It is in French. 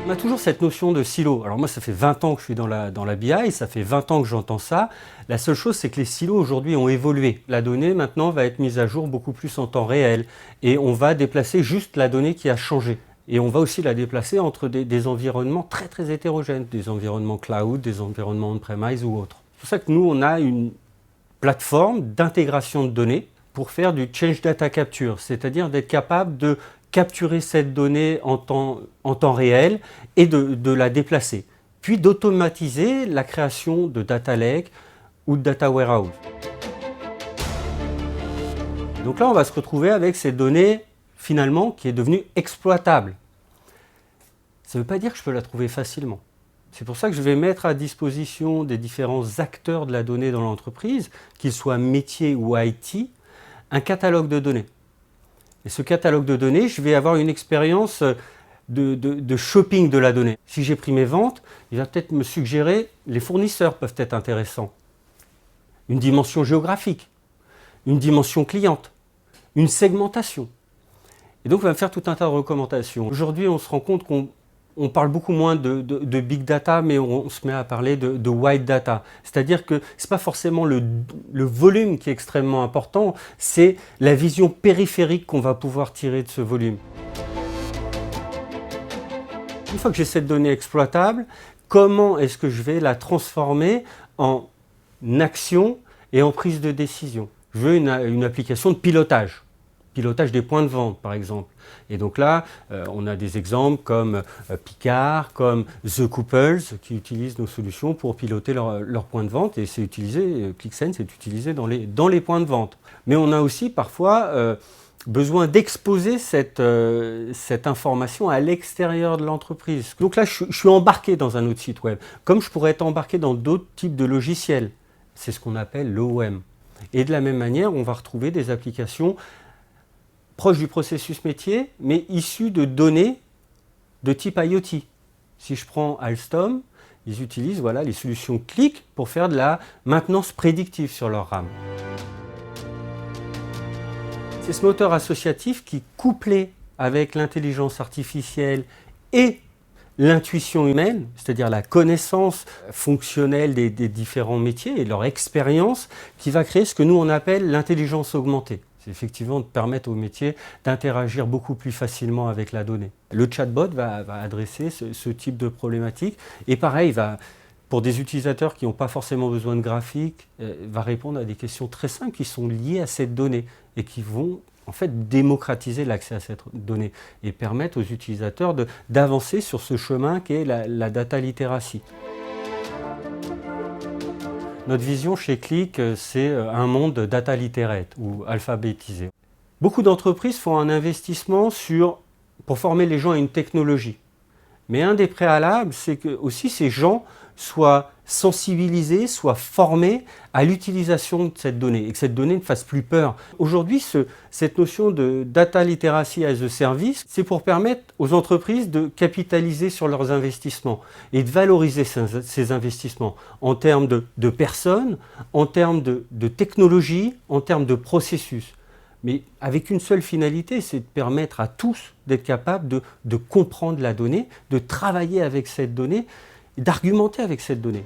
On a toujours cette notion de silo. Alors moi, ça fait 20 ans que je suis dans la BI, ça fait 20 ans que j'entends ça. La seule chose, c'est que les silos aujourd'hui ont évolué. La donnée maintenant va être mise à jour beaucoup plus en temps réel et on va déplacer juste la donnée qui a changé. Et on va aussi la déplacer entre des environnements très très hétérogènes, des environnements cloud, des environnements on-premise ou autres. C'est pour ça que nous, on a une plateforme d'intégration de données pour faire du change data capture, c'est-à-dire d'être capable de capturer cette donnée en temps réel et de la déplacer, puis d'automatiser la création de data lake ou de data warehouse. Donc là, on va se retrouver avec ces données finalement qui est devenue exploitable. Ça ne veut pas dire que je peux la trouver facilement. C'est pour ça que je vais mettre à disposition des différents acteurs de la donnée dans l'entreprise, qu'ils soient métiers ou IT, un catalogue de données. Et ce catalogue de données, je vais avoir une expérience de shopping de la donnée. Si j'ai pris mes ventes, il va peut-être me suggérer, les fournisseurs peuvent être intéressants. Une dimension géographique, une dimension cliente, une segmentation. Et donc, il va me faire tout un tas de recommandations. Aujourd'hui, on se rend compte qu'on parle beaucoup moins de big data, mais on se met à parler de wide data. C'est-à-dire que ce n'est pas forcément le volume qui est extrêmement important, c'est la vision périphérique qu'on va pouvoir tirer de ce volume. Une fois que j'ai cette donnée exploitable, comment est-ce que je vais la transformer en action et en prise de décision? Je veux une application de pilotage des points de vente par exemple. Et donc là, on a des exemples comme Picard, comme The Couples qui utilisent nos solutions pour piloter leurs points de vente et c'est utilisé, ClickSense est utilisé dans les points de vente. Mais on a aussi parfois besoin d'exposer cette information à l'extérieur de l'entreprise. Donc là, je suis embarqué dans un autre site web, comme je pourrais être embarqué dans d'autres types de logiciels. C'est ce qu'on appelle l'OM. Et de la même manière, on va retrouver des applications proches du processus métier, mais issues de données de type IoT. Si je prends Alstom, ils utilisent les solutions Qlik pour faire de la maintenance prédictive sur leur RAM. C'est ce moteur associatif qui, couplé avec l'intelligence artificielle et l'intuition humaine, c'est-à-dire la connaissance fonctionnelle des différents métiers et leur expérience, qui va créer ce que nous on appelle l'intelligence augmentée. C'est effectivement de permettre aux métiers d'interagir beaucoup plus facilement avec la donnée. Le chatbot va adresser ce type de problématique et pareil, pour des utilisateurs qui n'ont pas forcément besoin de graphique, va répondre à des questions très simples qui sont liées à cette donnée et qui vont en fait démocratiser l'accès à cette donnée et permettre aux utilisateurs d'avancer sur ce chemin qu'est la data literacy. Notre vision chez Qlik, c'est un monde data literate ou alphabétisé. Beaucoup d'entreprises font un investissement pour former les gens à une technologie. Mais un des préalables, c'est que aussi ces gens soient sensibilisés, soient formés à l'utilisation de cette donnée et que cette donnée ne fasse plus peur. Aujourd'hui, cette notion de data literacy as a service, c'est pour permettre aux entreprises de capitaliser sur leurs investissements et de valoriser ces investissements en termes de personnes, en termes de technologie, en termes de processus. Mais avec une seule finalité, c'est de permettre à tous d'être capables de comprendre la donnée, de travailler avec cette donnée, d'argumenter avec cette donnée.